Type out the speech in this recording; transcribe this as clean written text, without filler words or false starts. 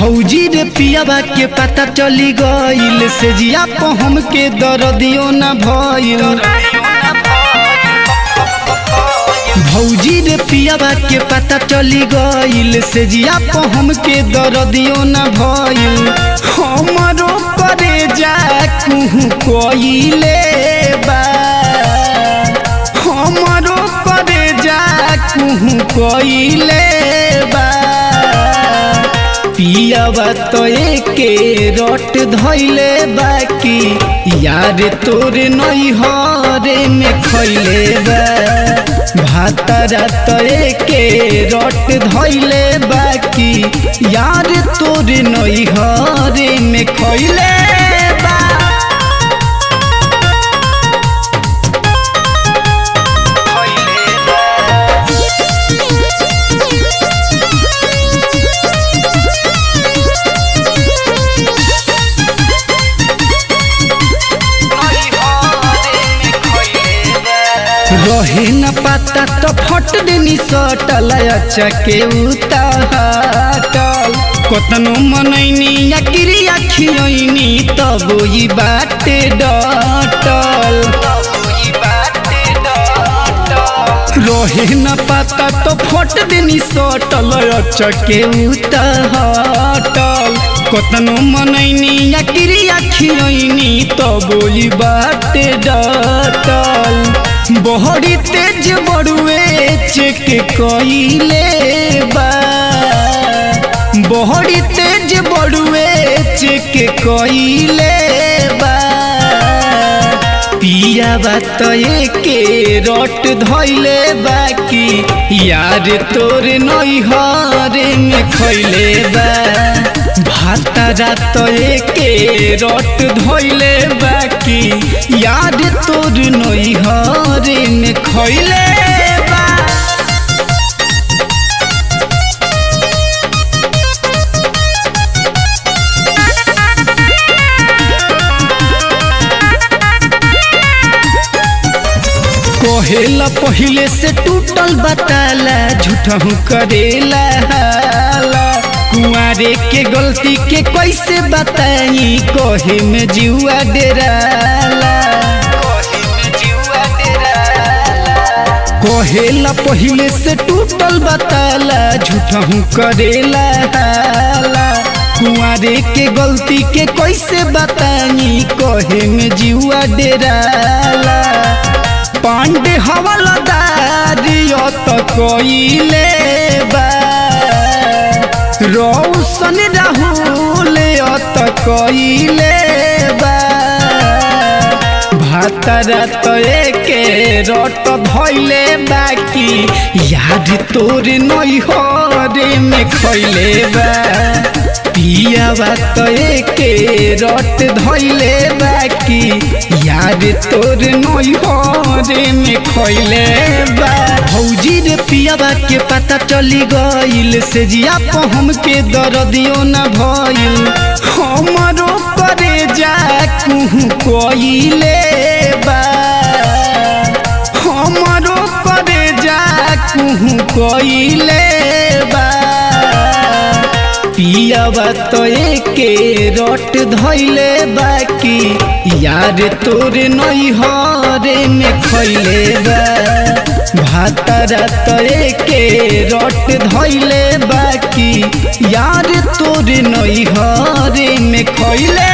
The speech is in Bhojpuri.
भौजी रे पियाबा के पता चली गईल से जिया को हमके दर्दियो न भइल। भौजी रे पियाबा के पता चली गईल से जिया को हमके दर्दियो न भइल। हमरो करे जा कुहू कोइले बा, हमरो करे जा कुहू कोइले बा। पियाबा तो एके रट धइले बाकी यार तोर नैहरे में खइले बा। भातारा तो एके रट धइले बाकी यार तोर नैहरे में खइले बा। रहे न पता तो फट देनी सटल चके उताटल। कतनो मनैनी या क्रिया खियनी तब ई बाटे डटल। रहे न पता तो फट देनी सटल चके उताटल। कतनो मनैनी या क्रिया खियनी तब ई बाटे डटल। बहरी तेज बड़ुए चेक कइले बा, बहरी तेज बड़ुए चेक कइले बा। पियाबा तो एके रट धइले बाकी यार तोर नैहरे में खइले बा। भातारा तो एके रट धइले बाकी यार तोर नैहरे में खइले बा। कहेला पहिले से टूटल बताला झूठहू करेला हाला। कुआरे के गलती के कैसे बताई कहे में जीवा डेराला। कहेला पहिले से टूटल बताला झूठहू करेला हाला। कुआरे के गलती के कैसे बताई कहे में जीवा डेराला। पांडे हवलदारियो तो कइले बा, रौशन राहुल तो कइले बा। भातारा तो एके रट धइले बाकी यार तोर नैहरे में खइले बा। पियाबा तो एके रट धइले बाकी यार तोर नैहरे में खइले बा। भौजी रे पियाबा के पता चली गईल से जिया को हमके दर्दियो न भइल। हमरो करे जा कुहू कोइले बा, हमरो करे जा कुहू कोइले बा। पियाबा तो एके रट धइले बाकी यार तोर नैहरे में खइले बा। भातारा तो एके रट धइले बाकी यार तोर नैहरे में खइले।